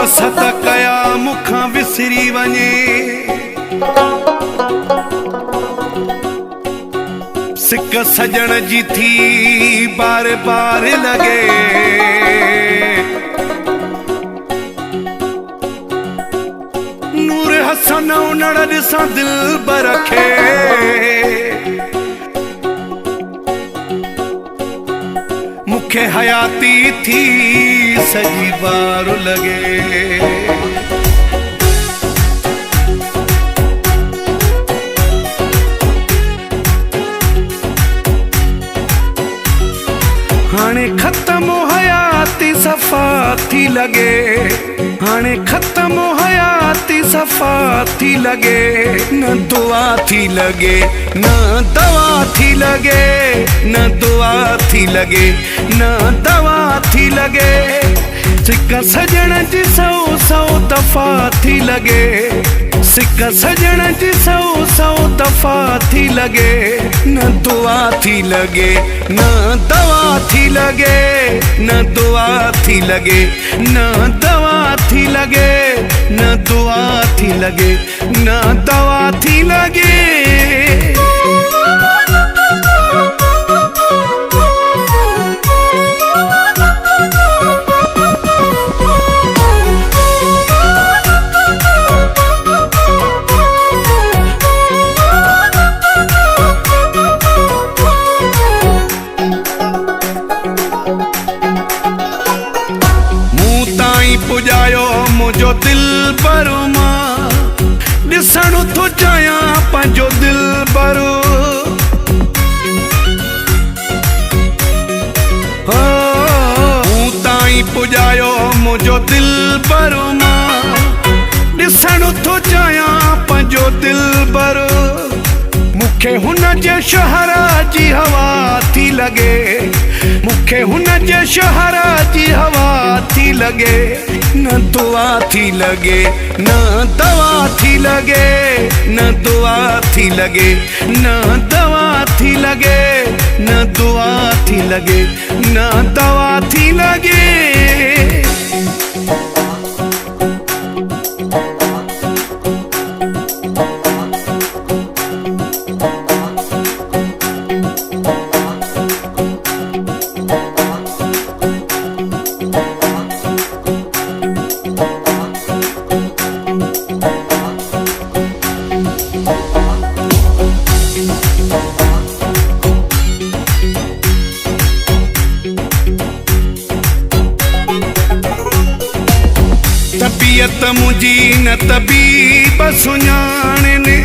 पसत कया मुखां विसरी वञे सिक सजण जी थी बार बार लगे नूर हसन उनड़ ॾिसां दिल बरखे मुखे हयाती थी सजी बार लगे हाणे खत्म हयाती सफ़ा थी लगे हाणे खत्म हयाती सफ़ा थी लगे न दुआ थी लगे न दवा थी लगे न दुआ थी लगे न दवा थी लगे सिक सजण जी सौ सौ दफ़ा थी लगे सिक सजण जी सौ सौ दफ़ा थी लगे न दुआ थी लगे न दवा थी लगे न दुआ थी लगे न दवा थी लगे न दुआ थी लगे न दवा थी लगे पुजायो मुझो दिल भरो मां ॾिसण थो चाहियां पंहिंजो दिल भरो मूं ताईं पुजायो मुझो दिल भरो मां ॾिसण थो चाहियां पंहिंजो दिल भरो मुखे हुन जे शहर जी हवा थी लगे मुखे हुन जे शहर जी हवा थी लगे न दुआ थी लगे न दवा थी लगे न दुआ थी लगे न दवा थी लगे न दुआ थी लगे न दवा थी लगे तबीयत मुझी न तबीब सुञाणने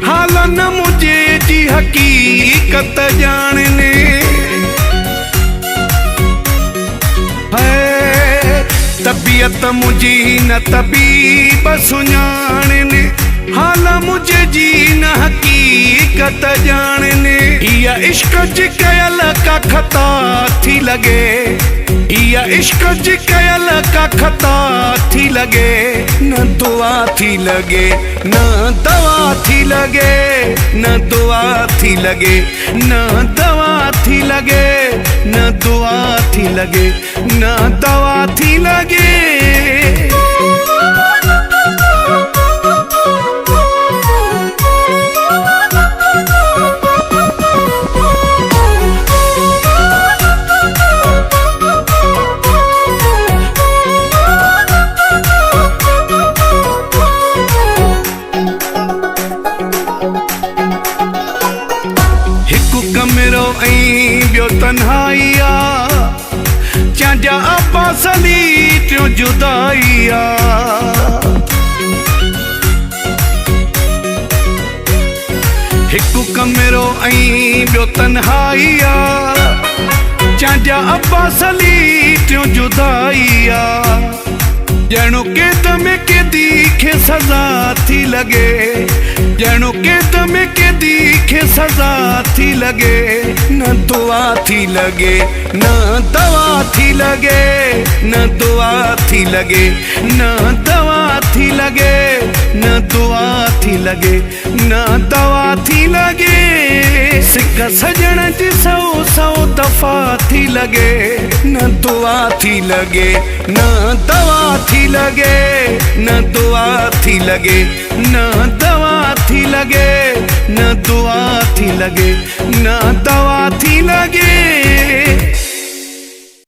हाल न मुझे जी हकीकत जाणने तबीयत मुझी न तबीब सुञाणने हाल मुझे जी न हकीकत जाणने इया इश्क जी कयल का खता थी लगे इया इश्क जी कयल का खता थी लगे न दुआ थी लगे न दवा थी लगे न दुआ थी लगे न दवा थी लगे न दुआ थी लगे न दवा थी लगे कमरो ऐं ॿियो तन्हाई आहे चांजा अब्बास अली टियों जुदाई आहे हिकु कमरो ऐं ॿियो तन्हाई आहे चांजा अब्बास अली टियों जुदाई आहे ॼणो कैद में कैदी खे सज़ा थी लगे ॼणो कैद में कैदी खे सज़ा थी लगे न दुआ थी लगे न दवा थी लगे न दुआ थी लगे न दवा थी लगे न दुआ थी लगे न दवा थी लगे सिक सजण जी सौ सौ दफ़ा थी लगे न दुआ थी लगे न दवा थी लगे न दुआ थी लगे न दवा थी लगे न दुआ थी लगे न दवा थी लगे।